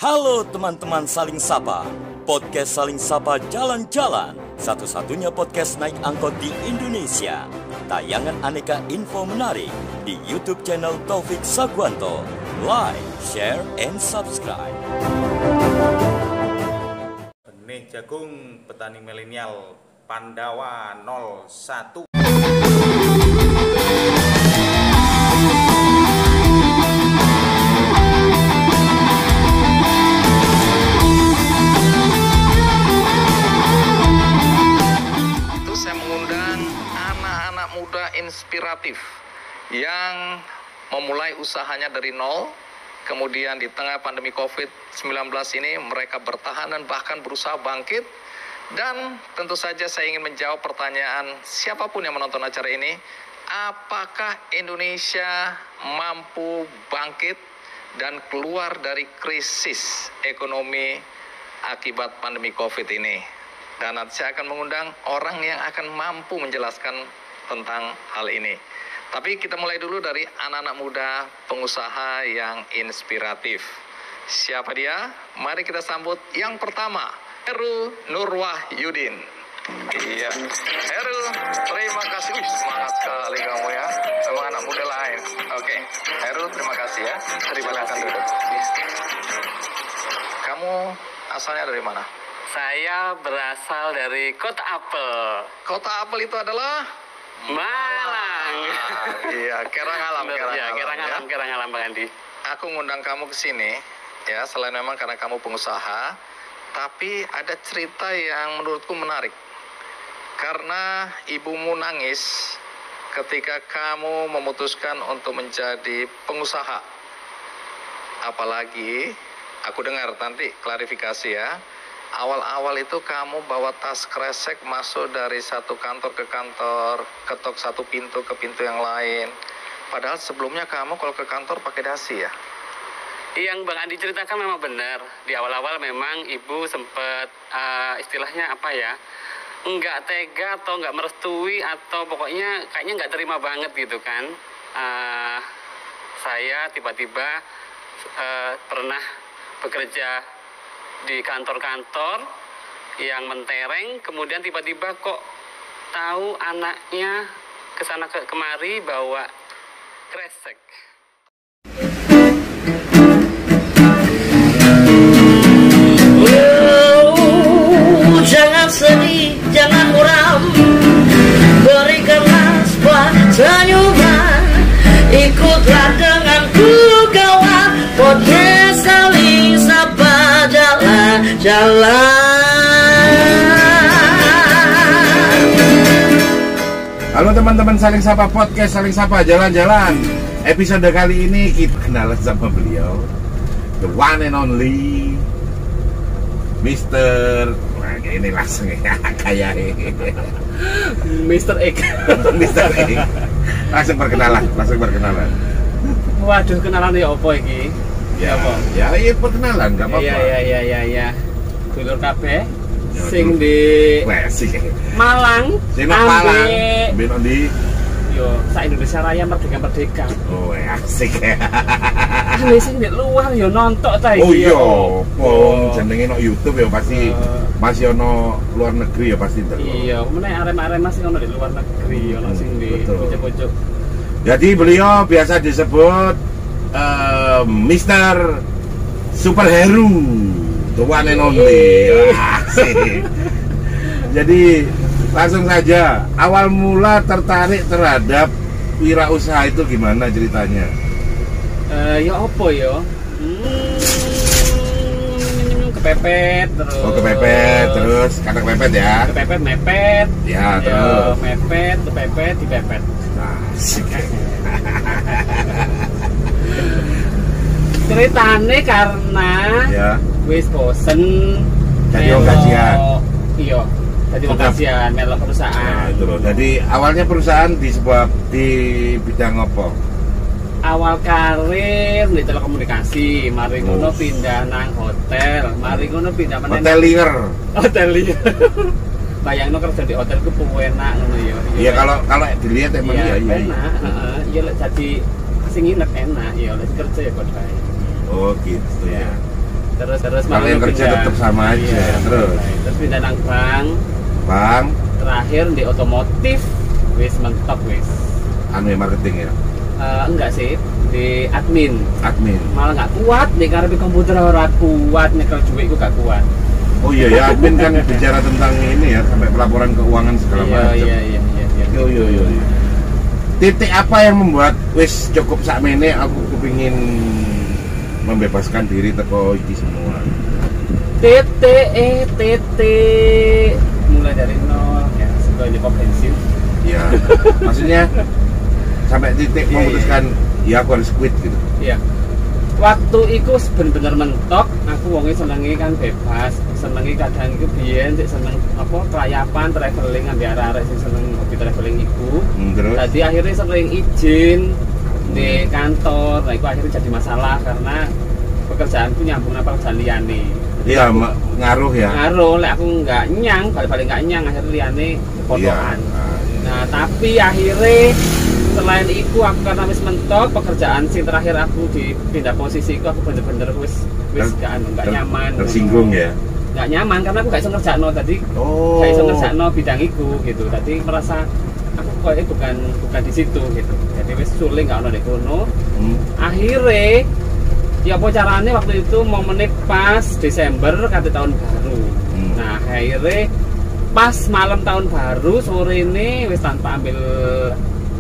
Halo teman-teman Saling Sapa, podcast Saling Sapa Jalan-Jalan, satu-satunya podcast naik angkot di Indonesia. Tayangan aneka info menarik di YouTube channel Taufik Sagwanto. Like, share, and subscribe. Benih jagung petani milenial Pandawa 01. Muda inspiratif yang memulai usahanya dari nol, kemudian di tengah pandemi COVID-19 ini mereka bertahan dan bahkan berusaha bangkit. Dan tentu saja saya ingin menjawab pertanyaan siapapun yang menonton acara ini, apakah Indonesia mampu bangkit dan keluar dari krisis ekonomi akibat pandemi COVID ini? Dan nanti saya akan mengundang orang yang akan mampu menjelaskan tentang hal ini. Tapi kita mulai dulu dari anak-anak muda pengusaha yang inspiratif. Siapa dia? Mari kita sambut yang pertama, Heru Nurwahyudin. Iya, Heru, terima kasih. Semangat sekali kamu ya. Sama anak muda lain. Oke, Heru, terima kasih ya. Terima kasih. Kamu asalnya dari mana? Saya berasal dari Kota Apel. Kota Apel itu adalah Malang. Iya, Karangalam. Karangalam, Bang Andi. Aku ngundang kamu ke sini, ya, selain memang karena kamu pengusaha, tapi ada cerita yang menurutku menarik. Karena ibumu nangis ketika kamu memutuskan untuk menjadi pengusaha. Apalagi, aku dengar nanti klarifikasi ya. Awal-awal itu kamu bawa tas kresek masuk dari satu kantor ke kantor, ketok satu pintu ke pintu yang lain. Padahal sebelumnya kamu kalau ke kantor pakai dasi ya? Yang Bang Andi ceritakan memang benar. Di awal-awal memang ibu sempat istilahnya apa ya, nggak tega atau nggak merestui atau pokoknya kayaknya nggak terima banget gitu kan. Saya tiba-tiba pernah bekerja di kantor-kantor yang mentereng, kemudian tiba-tiba kok tahu anaknya kesana kemari bawa kresek. Oh, jangan sedih, jangan muram, berikanlah sebuah senyuman, ikutlah denganku kawan, podcast Saling Sapa Jalan. Halo teman-teman Saling Sapa Podcast Saling Sapa Jalan-Jalan. Episode kali ini kita kenalan sama beliau, the one and only Mr. Wah, ini langsung ya kayak Mr. X. Mr. X. Langsung berkenalan. Waduh, kenalan ya opo iki? Ya, ya, iya perkenalan, nggak apa-apa. Iya. Dulur kabeh sing di Klasik. Malang, Sing Malang, ben di yo sak Indonesia Raya merdeka. Oh, asik. Ane sing di luar yo nonton ta iki. Oh iya, wong jenenge nang YouTube ya pasti masih ono luar negeri ya pasti terus. Iya, meneh arema-arema sing ono di luar negeri, ono sing di pojok-pojok. Jadi beliau biasa disebut Mr. Superhero, the one and only. Asik. Jadi langsung saja, awal mula tertarik terhadap wirausaha itu gimana ceritanya? Ya apa ya? Kepepet terus. Oh, kepepet terus, kata kepepet ya. Kepepet mepet. Ya, terus. Mepet, kepepet, dipepet. Asik. Ceritane karena Ya. wis bosen Jadi wong gajian. Iya, jadi wong gajian melok Nah, perusahaan. itu loh. Jadi awalnya perusahaan di bidang apa? Awal karir di telekomunikasi, mari ngono pindah nang hotel, mari ngono pindah meneh Hotelier. hotelier. Bayangno kerja di hotel ku enak ngono ya. Iya, kalau dilihat emang iya. Enak, heeh. Iya lek jadi sing nginep enak, ya lek kerja ya kok bae. Oh gitu ya. Terus Kalau yang kerja pindah. tetap sama aja. Iya, Terus pindah nang bank. Bang, Terakhir di otomotif wis mentok wis. anu marketing ya, Enggak sih, di admin. admin. Malah nggak kuat nih karena komputer ora kuat nyekel duit gak kuat. Oh iya ya, admin kan bicara tentang ini ya, sampai pelaporan keuangan segala macam. Iya. Yo. Titik apa yang membuat wis cukup sakmene aku kepingin membebaskan diri teko iki semua. titik mulai dari nol ya sebagai komprehensif. Ya, maksudnya sampai titik Iya, memutuskan ya aku harus quit gitu. Iya. Waktu itu bener-bener mentok, aku wongnya senengi kan bebas, senengi kadang itu biyen sik seneng apa kelayapan, traveling ambil arek-arek sing seneng hobi traveling iku. Terus Jadi akhirnya sering izin di kantor, nah itu akhirnya jadi masalah karena pekerjaanku nyambung sama pekerjaan liyane. iya ngaruh ya. Ngaruh, lek aku nggak nyang, balik-balik nggak nyang, akhirnya liyane potongan. Iya. Nah tapi akhirnya selain itu aku karena wis mentok pekerjaan sing terakhir aku dipindah posisi itu aku bener-bener wis nggak nyaman. Tersinggung ya. Nggak nyaman karena aku nggak bisa ngerjakno tadi. Oh. Gak bisa ngerjakno bidang itu gitu. Tadi merasa aku kok bukan di situ gitu. Jadi wis suling nggak ono di kono. Akhirnya ya apa caranya waktu itu momennya pas Desember kata tahun baru. Nah akhirnya pas malam tahun baru sore ini wis tanpa ambil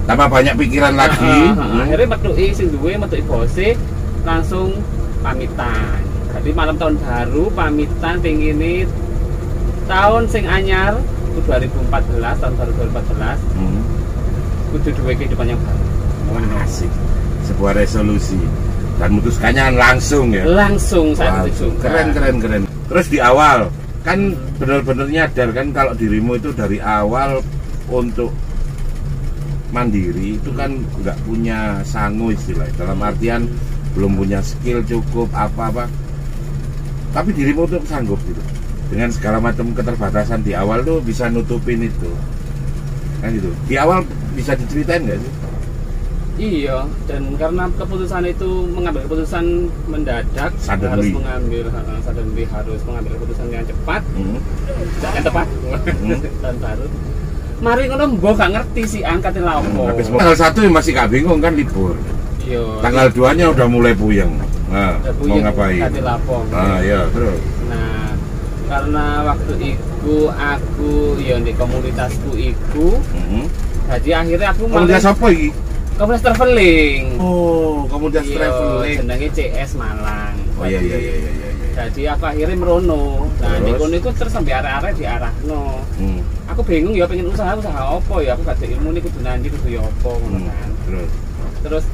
Tambah banyak pikiran lagi. akhirnya metuki sing duwe metuki bose langsung pamitan. Jadi malam tahun baru pamitan pengine tahun sing anyar 2014 tahun baru 2014 kudu duwe kehidupan yang baru. Wah, asik. Sebuah resolusi dan memutuskannya langsung ya. Langsung saat itu juga. Keren. Terus di awal kan benar-benar nyadar kan kalau dirimu itu dari awal untuk mandiri itu kan nggak punya sangu istilahnya, dalam artian belum punya skill cukup apa-apa, tapi dirimu tuh sanggup gitu dengan segala macam keterbatasan di awal tuh bisa nutupin itu kan. Itu di awal bisa diceritain nggak sih? Iya, dan karena keputusan itu mengambil keputusan mendadak, Suddenly. harus mengambil keputusan yang cepat, yang tepat, dan baru. Mari ngono mbok gak ngerti sih angkatnya lapo. Habis tanggal 1 masih gak bingung kan libur. Iya. Tanggal 2-nya udah mulai puyeng. Nah, mau ngapain? Angkatnya lapo. Ah ya terus. Nah, karena waktu itu aku ya di komunitasku itu, jadi akhirnya aku Komunitas apa iki? komunitas traveling. Oh, komunitas Iya, traveling. jenenge CS Malang. Oh iya. Jadi aku akhirnya merono. Nah, Terus? di kono iku terus sampai arek-arek diarahno. Aku bingung ya pengen usaha apa ya, aku gak ada ilmu nih kudu nandi kudu ya apa ngono kan. Terus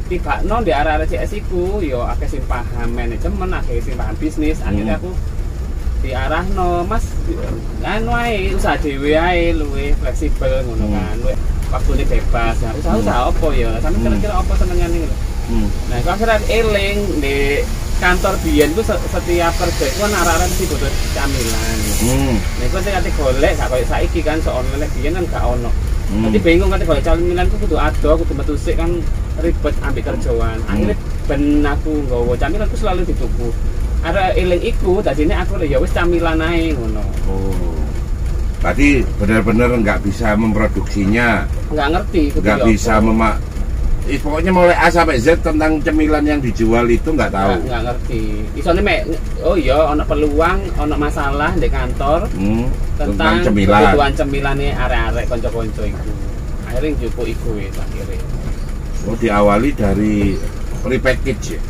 tiba-no di arek-arek CS iku ya akeh sing paham manajemen, akeh sing paham bisnis. Akhirnya aku diarahno, Mas, anu ae usaha dhewe ae luwih fleksibel ngono kan. Luwih waktune bebas. Nah, usaha apa ya? Sampe kira-kira apa senengane ngono. Nah, aku akhirnya eling di kantor biyen ku setiap kerja itu kan arah-arah mesti butuh camilan. Nah, itu nanti golek gak koyo saiki kan soalnya biyen kan gak ono. Nanti bingung kan golek camilan ku kudu ado, kudu metu sik kan ribet ambek kerjaan. Akhirnya ben aku nggawa camilan ku selalu dituku. Ada eling iku dadine aku ya wis camilan ae ngono. Oh. Berarti benar-benar nggak bisa memproduksinya. Nggak ngerti. Nggak bisa pokoknya mulai A sampai Z tentang cemilan yang dijual itu nggak tahu. Nggak ngerti. Isone oh iya ono peluang, ono masalah di kantor tentang cemilan. Kebutuhan cemilane arek-arek kanca-kanca iku. Akhirnya njupuk iku wis akhirnya. Oh, diawali dari repackage ya.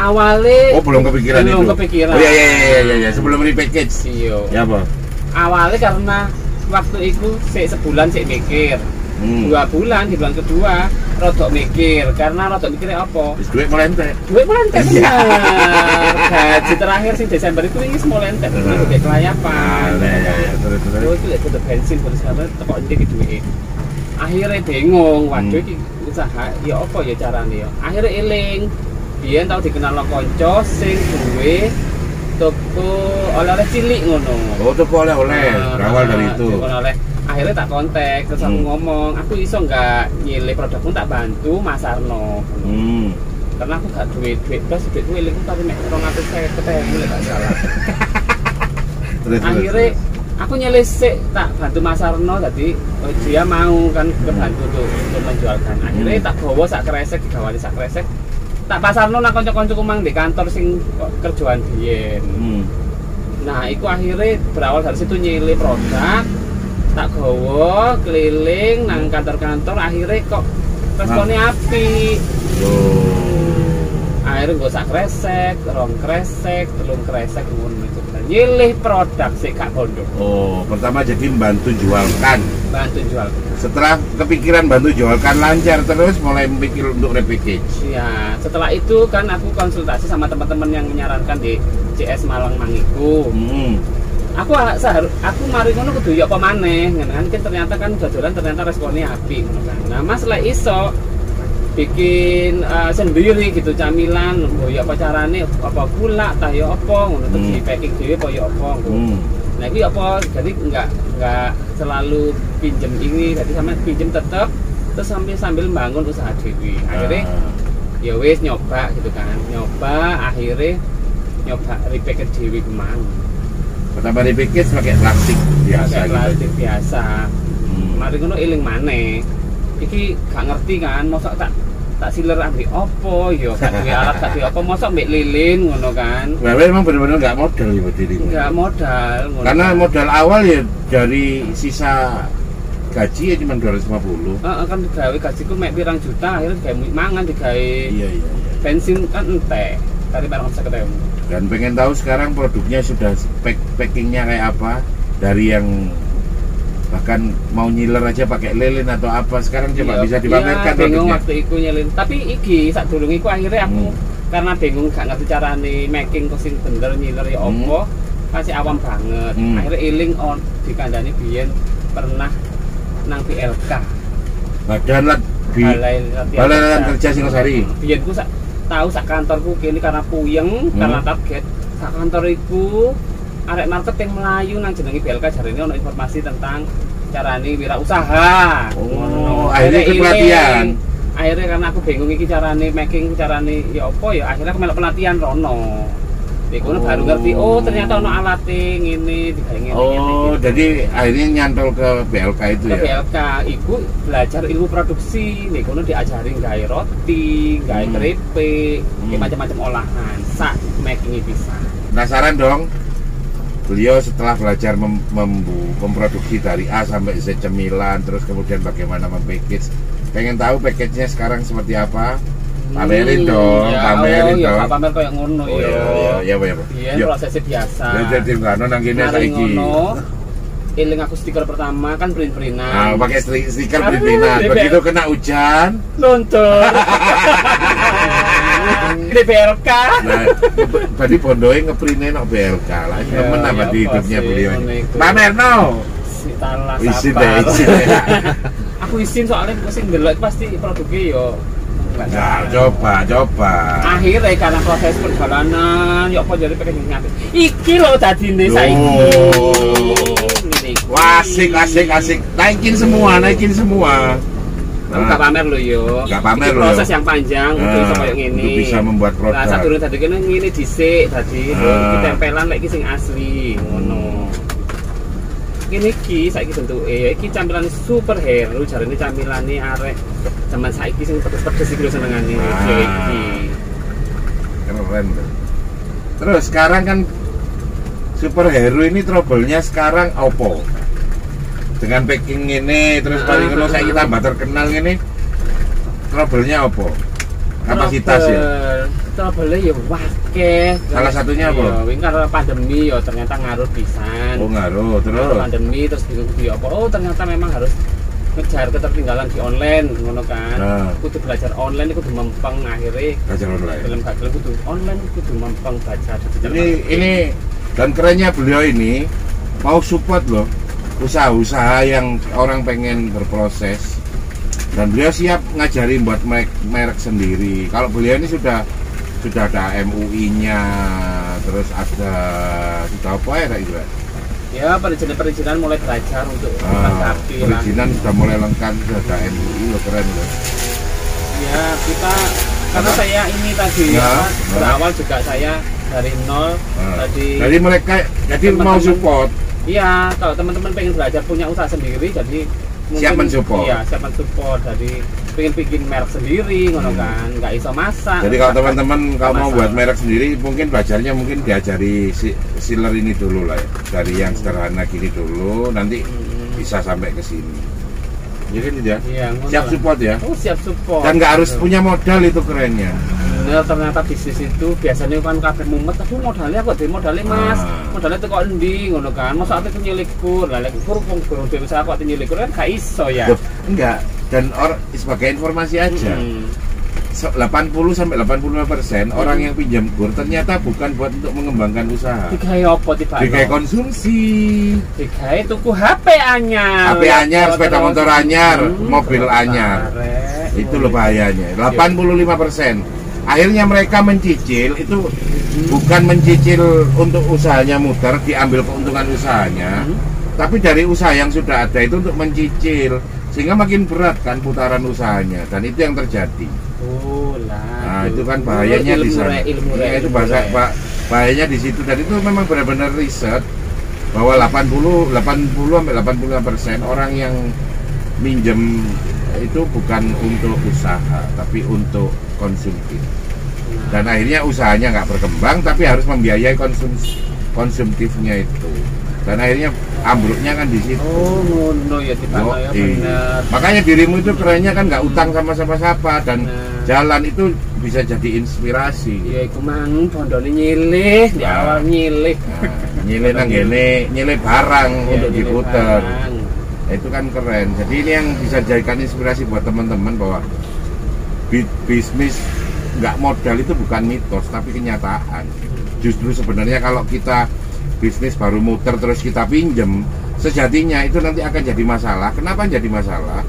Awalnya belum kepikiran itu. Belum kepikiran. Oh iya, sebelum repackage. Iya. Ya apa? Awalnya karena waktu itu sebulan mikir. 2 bulan, di bulan kedua rodok mikir, karena rodok mikirnya apa? Duit melentek. Duit melentek bener. Gaji terakhir sih Desember itu ini semua melentek, itu kayak kelayapan. Terus itu butuh bensin, butuh sekarang tekok ini duit. Akhirnya bingung, waduh ini usaha, ya apa ya caranya ya? Akhirnya eling, dia tahu dikenal lo konco, sing duwe toko oleh-oleh cilik ngono. Oh, toko oleh-oleh, berawal dari itu. Akhirnya tak kontak, terus aku ngomong, aku iso nggak nyilih produkmu tak bantu Mas Arno. karena aku gak duit plus duitku ilingku tapi mek 250 lek gak salah. Akhirnya aku nyelisik tak bantu Mas Arno tadi dia mau kan kebantu untuk menjualkan. Akhirnya tak bawa sak kresek digawani sak kresek. Tak pasarno nang kanca-kancaku mang di kantor sing kerjaan biyen. Nah, iku akhirnya berawal dari situ nyilih produk, tak gawa keliling nang kantor-kantor, akhirnya kok responnya api. Akhirnya gue sak kresek, 2 kresek, 3 kresek ngono itu. Nyilih produk sih Kak Bondo. Oh, pertama jadi bantu jualkan. Bantu jualkan. Setelah kepikiran bantu jualkan lancar terus mulai mikir untuk repackage. Ya, setelah itu kan aku konsultasi sama teman-teman yang menyarankan di CS Malang Mangiku. Aku mari ngono kudu yo apa maneh, kan ternyata kan dodolan ternyata responnya api ngono kan. Nah, Mas lek iso bikin sendiri gitu camilan, ya apa carane, apa gula, tah ya apa ngono terus di packing dhewe apa ya apa ngono. Nah, iki apa jadi enggak selalu pinjem ini, jadi sama pinjem tetap terus sambil bangun usaha dhewe. Akhirnya ya wis nyoba gitu kan. Akhirnya nyoba repackage dhewe kemang. Pertama repackage pakai plastik biasa gitu. Plastik biasa. Mari ngono eling maneh. Iki gak ngerti kan, mosok tak siler ambil opo yo, gak duwe alat, gak duwe apa, mosok mbek lilin ngono kan. Nah, memang benar-benar nggak modal ya diri. Nggak modal. Karena kan modal awal ya dari sisa gaji ya cuma 250. Kan digawe gajiku mek pirang juta, akhirnya digawe mangan, digawe Iya. bensin kan entek. Tadi barang bisa ketemu. Dan pengen tahu sekarang produknya sudah packingnya kayak apa, dari yang bahkan mau nyiler aja pakai lilin atau apa sekarang coba bisa dipamerkan bingung produknya. Waktu itu nyelin, tapi iki sak durung iku akhirnya aku karena bingung gak ngerti carane making kok sing bener nyiler ya opo, masih awam banget. Akhirnya iling on dikandani biyen pernah nang BLK. Balai Latihan Kerja Singosari. Biyen ku tahu sak kantorku kene karena puyeng karena target sak kantor iku arek marketing Melayu nang jenenge BLK jarene ono informasi tentang carane wirausaha. Oh, akhirnya ikut pelatihan. Akhirnya karena aku bingung iki carane making, carane ya apa ya, akhirnya aku melok pelatihan rono. Dikono baru ngerti, oh ternyata ono alate ngene digawe ngene. Oh, jadi akhirnya nyantol ke BLK itu ya. Ke BLK iku belajar ilmu produksi. Dikono diajari gawe roti, gawe keripik, macam-macam olahan, sak making bisa. Penasaran dong? Beliau setelah belajar memproduksi dari A sampai Z cemilan, terus kemudian bagaimana mempackage. Pengen tahu package-nya sekarang seperti apa? Pamerin dong, pamerin dong. Ya, pamer kayak ngono ya. Iya, Iya, prosesnya biasa. Ya jadi ngono nang kene saiki. Eling aku stiker pertama kan print-printan. Nah, pakai stiker print-printan. Begitu kena hujan, luntur. Di BLK. Nah, tadi bondoe ngeprinte nang BLK lah. Temen apa di hidupnya beliau. Pamer no. Isin deh. Aku isin soalnya sing ndelok pasti produknya yo. Nah, coba. Akhirnya karena proses perjalanan, yuk apa jadi pakai nyampe. Iki lo dadine saiki. Asik. Naikin semua. Kamu gak pamer lo yo. Gak pamer lo. Proses yang panjang untuk bisa kayak gini. Bisa membuat produk. Nah, satu tadi kan ngene dhisik tadi, ditempelan lagi sing asli ngono. Ini ki saiki bentuke iki camilan superhero, jarane camilane arek zaman saiki sing pedes-pedes iki lho senengane iki. Keren. Terus sekarang kan superhero ini trouble-nya sekarang opo? Dengan packing ini terus paling ngono saiki tambah terkenal ngene. Trouble-nya opo? Kapasitas ya. Trouble ya wakeh. Salah satunya apa? Ya, karena pandemi ya ternyata ngaruh pisan. Oh, ngaruh terus. Pandemi terus bingung apa? Oh, ternyata memang harus ngejar ketertinggalan di online ngono kan. Kudu belajar online kudu mempeng akhirnya. Belajar online. Film kudu online kudu mempeng baca. Ini dan kerennya beliau ini mau support loh usaha-usaha yang orang pengen berproses. Dan beliau siap ngajarin buat merek sendiri. Kalau beliau ini sudah ada MUI-nya, terus sudah apa ya kayak gitu? Ya perizinan mulai belajar untuk melengkapi. Perizinan sudah mulai lengkap, sudah ada MUI, loh keren loh. Ya kita karena saya ini tadi berawal juga saya dari nol. Jadi mereka mau support. Iya, kalau teman-teman pengen belajar punya usaha sendiri, jadi siap mensupport. Iya, siap mensupport. Jadi pengen bikin merek sendiri, ngono kan, nggak iso masak. Jadi kalau teman-teman kalau mau buat merek sendiri, mungkin belajarnya mungkin diajari sealer ini dulu lah ya. Dari yang sederhana gini dulu, nanti bisa sampai ke sini. Ya kan tidak? Iya, siap support ya. Oh, siap support. Dan nggak harus punya modal, itu kerennya. Nah, ternyata bisnis itu biasanya kan kabeh mumet, tapi modalnya kok modalnya Mas. Modalnya itu kok endi ngono kan. Masa ate nyelikur, lah lek kur wong durung dhewe usaha kok nyelikur kan gak iso ya. Loh, enggak. Dan sebagai informasi aja. 80-85% orang yang pinjam kur ternyata bukan buat untuk mengembangkan usaha. Digawe apa tiba? Digawe konsumsi. Digawe tuku HP anyar. HP anyar, sepeda motor anyar, mobil anyar. Itu loh bahayanya. 85%. Akhirnya mereka mencicil itu bukan mencicil untuk usahanya muter, diambil keuntungan usahanya, tapi dari usaha yang sudah ada itu untuk mencicil, sehingga makin berat kan putaran usahanya, dan itu yang terjadi. Nah, itu kan bahayanya di sana. Ya, itu bahayanya di situ, dan itu memang benar-benar riset bahwa 80-85% orang yang minjem itu bukan untuk usaha tapi untuk konsumtif, dan akhirnya usahanya nggak berkembang tapi harus membiayai konsumtifnya itu, dan akhirnya ambruknya kan di situ. Oh ngono ya tiba ya benar. Makanya dirimu itu kerennya kan nggak utang sama siapa-siapa, dan jalan itu bisa jadi inspirasi. Ya iku mang bondone nyilih di awal nyilih. Nyilih nang ngene, nyilih barang untuk diputer. Itu kan keren. Jadi ini yang bisa jadikan inspirasi buat teman-teman bahwa bisnis nggak modal itu bukan mitos tapi kenyataan. Justru sebenarnya kalau kita bisnis baru muter terus kita pinjem, sejatinya itu nanti akan jadi masalah. Kenapa jadi masalah?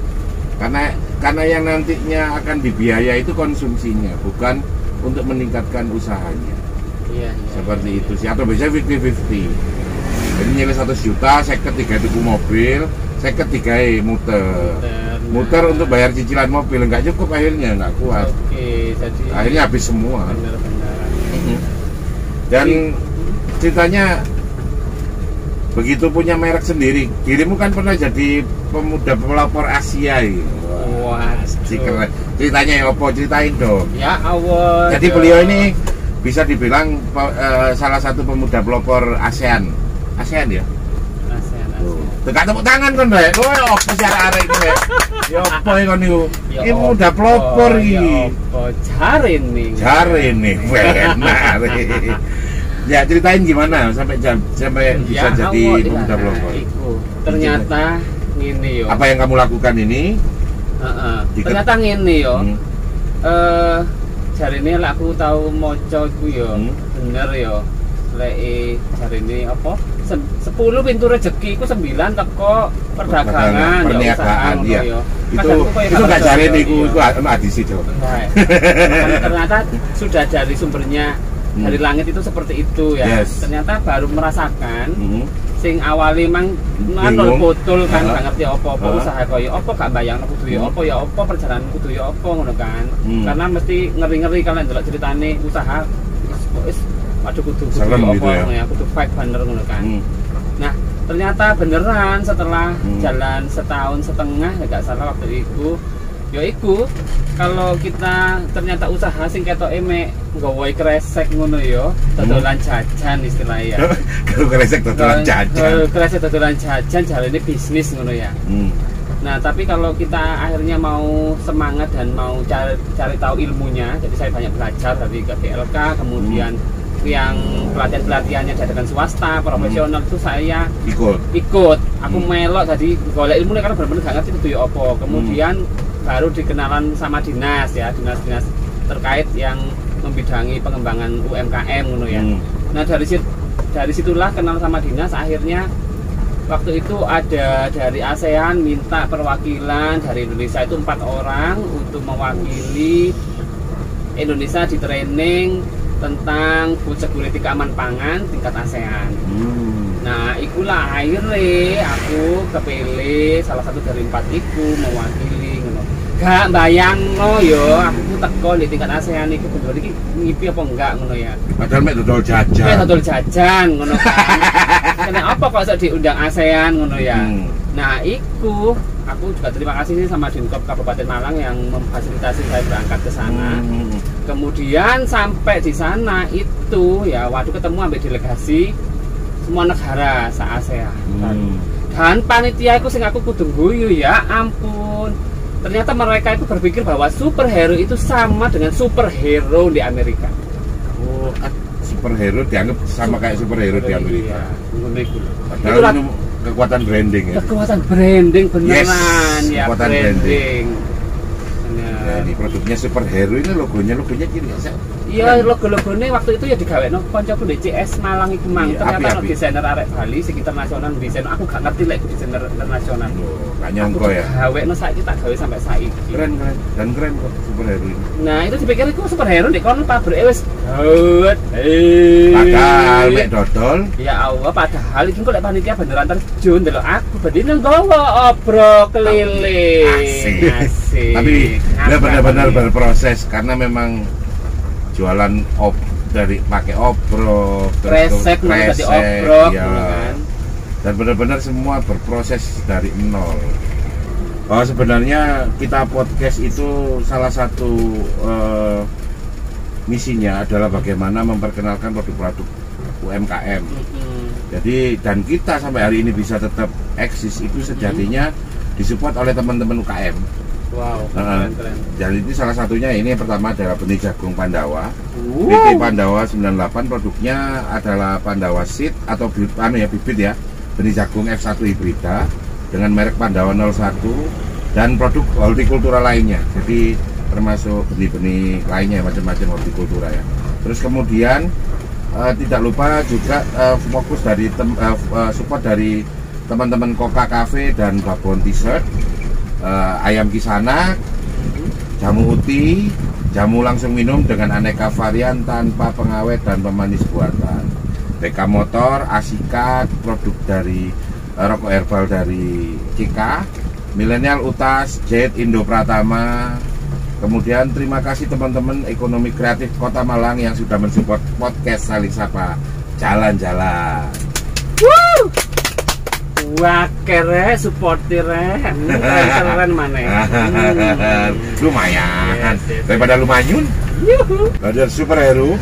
Karena yang nantinya akan dibiaya itu konsumsinya, bukan untuk meningkatkan usahanya. Iya. Seperti itu sih. Atau biasanya 50-50. Jadi nyilih 100 juta, saya ketiga itu mobil, saya ketiga muter untuk bayar cicilan mobil, nggak cukup, akhirnya nggak kuat. Oke, jadi akhirnya habis semua. Benar-benar. Dan ceritanya begitu punya merek sendiri. Dirimu kan pernah jadi pemuda pelopor Asia gitu. Wah, keren. Ceritanya ya apa? Ceritain dong. Ya Allah. Jadi beliau ini bisa dibilang salah satu pemuda pelopor ASEAN ya. Tekan tepuk tangan kan, Rek. Kowe opo sih arek iki, Rek? Ya opo kon niku? Iki muda pelopor iki. Ya opo jarene. Jarene benar. Ya ceritain gimana sampai bisa jadi pemuda pelopor. Ternyata ngene yo. Apa yang kamu lakukan ini? Ternyata ngene yo. Jarene lek aku tau maca iku yo, bener yo. Lek jarene apa? 10 pintu rezeki ku 9 teko perdagangan, perniagaan ya. Itu enggak jarene iku hadis itu. Ternyata sudah dari sumbernya dari langit itu seperti itu ya. Ternyata baru merasakan sing awali mang nol botol kan gak ngerti apa-apa usaha kaya apa gak bayangno kudu ya apa ya apa perjalanan kudu ya apa ngono kan. Karena mesti ngeri-ngeri kalian delok ceritane usaha wis aduh kudu apa ya kudu fight bener ngono kan. Nah, ternyata beneran setelah jalan setahun setengah ya gak salah waktu itu ya iku kalau kita ternyata usaha sing ketok emek nggawe kresek ngono ya dodolan jajan istilahnya ya. Kalau kresek dodolan jajan. Kalau kresek dodolan jajan jalane bisnis ngono ya. Nah, tapi kalau kita akhirnya mau semangat dan mau cari tahu ilmunya, jadi saya banyak belajar dari KPLK, kemudian yang pelatihan-pelatihannya diadakan swasta, profesional itu saya ikut. Aku melok tadi golek ilmu karena benar-benar gak ngerti itu ya apa. Kemudian baru dikenalan sama dinas terkait yang membidangi pengembangan UMKM ngono ya. Nah, dari situlah kenal sama dinas, akhirnya waktu itu ada dari ASEAN minta perwakilan dari Indonesia itu 4 orang untuk mewakili Indonesia di training tentang food security keamanan pangan tingkat ASEAN. Nah, ikulah akhirnya aku kepilih salah satu dari 4 itu mewakili ngono. Gak bayangno yo, aku teko di tingkat ASEAN iki bener iki ngipi apa enggak ngono ya. Padahal mek dodol jajan. Mek dodol jajan ngono kan. Kenapa kok iso diundang ASEAN ngono ya. Nah, iku aku juga terima kasih sih sama Dinkop Kabupaten Malang yang memfasilitasi saya berangkat ke sana. Kemudian sampai di sana itu ya waduh ketemu ambil delegasi semua negara se-ASEAN. Dan panitia itu sing aku kudu guyu ya ampun. Ternyata mereka itu berpikir bahwa superhero itu sama dengan superhero di Amerika. Oh, superhero dianggap sama kayak superhero di Amerika. Iya, padahal itu kekuatan branding ya. Kekuatan branding beneran yes, ya kekuatan branding. Nah, ini produknya superhero ini logonya kiri ya. Iya, logo-logonya waktu itu ya digawekno koncoku di CS Malang iku mang. Ternyata api. Desainer arek Bali sing internasional desain. Aku gak ngerti lek desainer internasional. Gak nyongko ya. Gawekno saiki tak gawe sampai saiki. Keren dan keren kok superhero ini. Nah, itu dipikir iku superhero ndek kono pabrike wis gawet. Padahal mek dodol. Ya Allah, padahal iki kok lek panitia beneran terjun delok aku bedine nggawa obrok keliling. Asik. Tapi dia benar-benar berproses karena memang jualan dari pakai obrok, kresek dari obrok, ya. Kan? Dan benar-benar semua berproses dari nol. Oh, sebenarnya kita podcast itu salah satu misinya adalah bagaimana memperkenalkan produk-produk UMKM. Jadi dan kita sampai hari ini bisa tetap eksis itu sejatinya disupport oleh teman-teman UKM. Wow, keren. Jadi ini salah satunya ini yang pertama adalah benih jagung Pandawa. PT Pandawa 98 produknya adalah Pandawa Seed atau bibit ya, benih jagung F1 hibrida dengan merek Pandawa 01 dan produk hortikultura lainnya. Jadi termasuk benih-benih lainnya macam-macam hortikultura ya. Terus kemudian tidak lupa juga fokus dari support dari teman-teman Coca Cafe dan Babon T-shirt. Ayam Kisanak, jamu uti, jamu langsung minum dengan aneka varian tanpa pengawet dan pemanis buatan. BK Motor, Asikat, produk dari rokok herbal dari CK, Milenial Utas, Jet, Indo Pratama. Kemudian terima kasih teman-teman ekonomi kreatif Kota Malang yang sudah mensupport podcast Saling Sapa Jalan-Jalan. Wah, keren supportirnya keren mana? Lumayan, daripada lumayan. Ada superhero,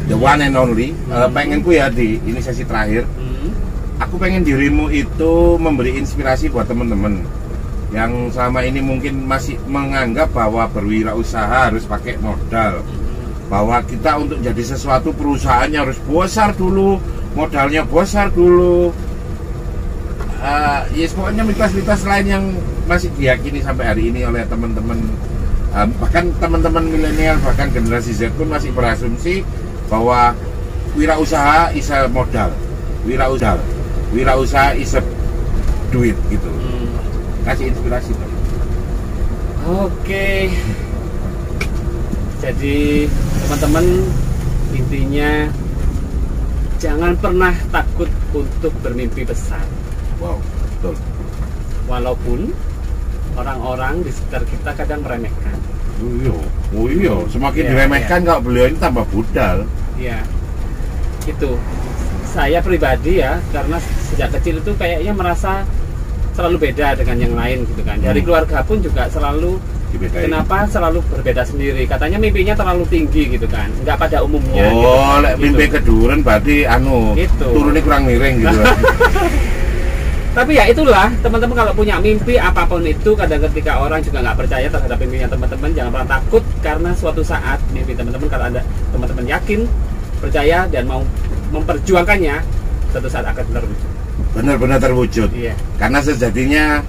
the one and only. Pengenku ya di ini sesi terakhir. Aku pengen dirimu itu memberi inspirasi buat teman-teman yang selama ini mungkin masih menganggap bahwa berwirausaha harus pakai modal. Bahwa kita untuk jadi sesuatu perusahaannya harus besar dulu, modalnya besar dulu. Ya pokoknya mitos-mitos lain yang masih diyakini sampai hari ini oleh teman-teman bahkan teman-teman milenial bahkan generasi Z pun masih berasumsi bahwa wirausaha is a modal, wirausaha is a duit gitu. Kasih inspirasi Pak. Oke. Jadi teman-teman intinya jangan pernah takut untuk bermimpi besar. Wow, betul. Walaupun orang-orang di sekitar kita kadang meremehkan. Oh iya, semakin diremehkan kalau beliau ini tambah budal. Iya, itu. Saya pribadi ya, karena sejak kecil itu kayaknya merasa selalu beda dengan yang lain gitu kan. Dari keluarga pun juga selalu dibedain. Kenapa selalu berbeda sendiri? Katanya mimpinya terlalu tinggi gitu kan, nggak pada umumnya. Oh, lek mimpi keduren berarti gitu. Turunnya kurang miring gitu. Tapi ya itulah teman-teman, kalau punya mimpi apapun itu, kadang ketika orang juga nggak percaya terhadap mimpinya teman-teman, jangan pernah takut karena suatu saat mimpi teman-teman, kalau ada teman-teman yakin, percaya dan mau memperjuangkannya, suatu saat akan terwujud. Benar-benar terwujud. Iya. Karena sejatinya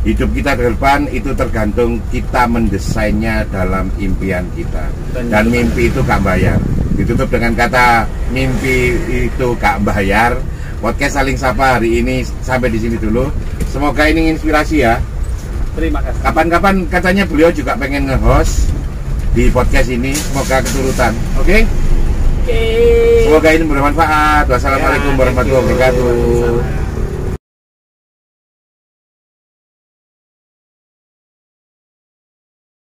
hidup kita ke depan itu tergantung kita mendesainnya dalam impian kita. Benar. Dan mimpi itu gak bayar. Ditutup dengan kata mimpi itu gak bayar. Podcast Saling Sapa hari ini sampai di sini dulu. Semoga ini inspirasi ya. Terima kasih. Kapan-kapan katanya beliau juga pengen nge-host di podcast ini. Semoga keturutan. Oke? Semoga ini bermanfaat. Wassalamualaikum warahmatullahi wabarakatuh.